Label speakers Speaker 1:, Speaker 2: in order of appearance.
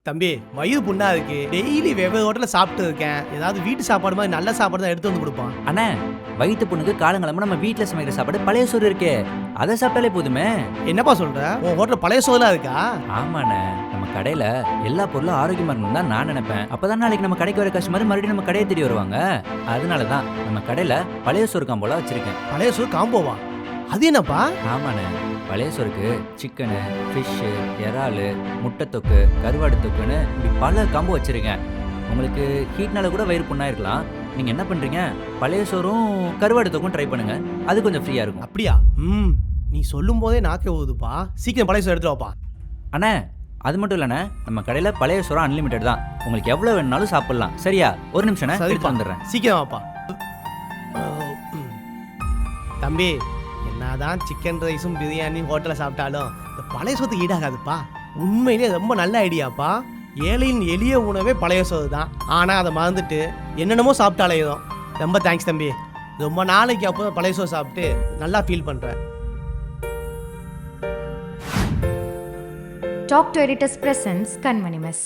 Speaker 1: தம்பி வயிறு புண்ணா இருக்கு, டெய்லி வெவ்வேறு ஹோட்டல்ல சாப்பிட்டு இருக்கேன். ஏதாவது வீட்டு சாப்பாடு மாதிரி நல்ல சாப்பாடு தான் எடுத்து வந்து கொடுப்பான்.
Speaker 2: அண்ணே வயிற்று பொண்ணுக்கு காலங்கிழமை நம்ம வீட்டில் சமைக்கிற சாப்பாடு பழைய சோறு இருக்கே, அதை சாப்பிட்டாலே போதுமே.
Speaker 1: என்னப்பா சொல்ற? உன் ஹோட்டல் பழைய சோறுலாம் இருக்கா?
Speaker 2: ஆமாண்ணே, நம்ம கடையில் எல்லா பொருளும் ஆரோக்கியமாக இருக்கணும் தான் நான் நினைப்பேன். அப்போதான் நாளைக்கு நம்ம கடைக்கு வர கஸ்டமர் மறுபடியும் நம்ம கடையை தேடி வருவாங்க. அதனால தான் நம்ம கடையில் பழைய சோறு காம்போல வச்சிருக்கேன்.
Speaker 1: பழைய சோறு காம்போவா? அது என்னப்பா?
Speaker 2: ஆமாண்ணே, பழைய சோறுக்கு சிக்கனு, ஃபிஷ்ஷு, இறால், முட்டை தொக்கு, கருவாடு தொக்குன்னு இப்படி பல காம்போ வச்சுருக்கேன். உங்களுக்கு ஹீட்னால கூட வயிறு புண்ணாக இருக்கலாம். நீங்கள் என்ன பண்ணுறீங்க, பழைய சோறும் கருவாடு தொக்கும் ட்ரை பண்ணுங்கள், அது கொஞ்சம் ஃப்ரீயாக இருக்கும்.
Speaker 1: அப்படியா? நீ சொல்லும் போதே நாக்கே ஊதுப்பா. சீக்கிரம் பழைய சோறு எடுத்துட்டு வாப்பா.
Speaker 2: அண்ணே அது மட்டும் இல்லைண்ணே, நம்ம கடையில் பழைய சோறு அன்லிமிட்டட் தான். உங்களுக்கு எவ்வளோ வேணுனாலும் சாப்பிட்லாம். சரியா? ஒரு நிமிஷம்
Speaker 1: சரிப்பா,
Speaker 2: வந்துடுறேன்.
Speaker 1: சீக்கிரம் வாப்பா. தம்பி, என்னதான் சிக்கன் ரைஸும் பிரியாணி ஹோட்டலில் சாப்பிட்டாலும் இந்த பழைய சோத்துக்கு ஈடாகாதுப்பா. உண்மையிலேயே ரொம்ப நல்ல ஐடியாப்பா. ஏழையின் எளிய உணவே பழைய சோறு தான். ஆனால் அதை மறந்துட்டு என்னென்னமோ சாப்பிட்டாலேயும். ரொம்ப தேங்க்ஸ் தம்பி. ரொம்ப நாளைக்கு அப்போ பழைய சோறு சாப்பிட்டு நல்லா ஃபீல் பண்ணுறேன்.
Speaker 3: Talk to Editors presents Kanmani Mess.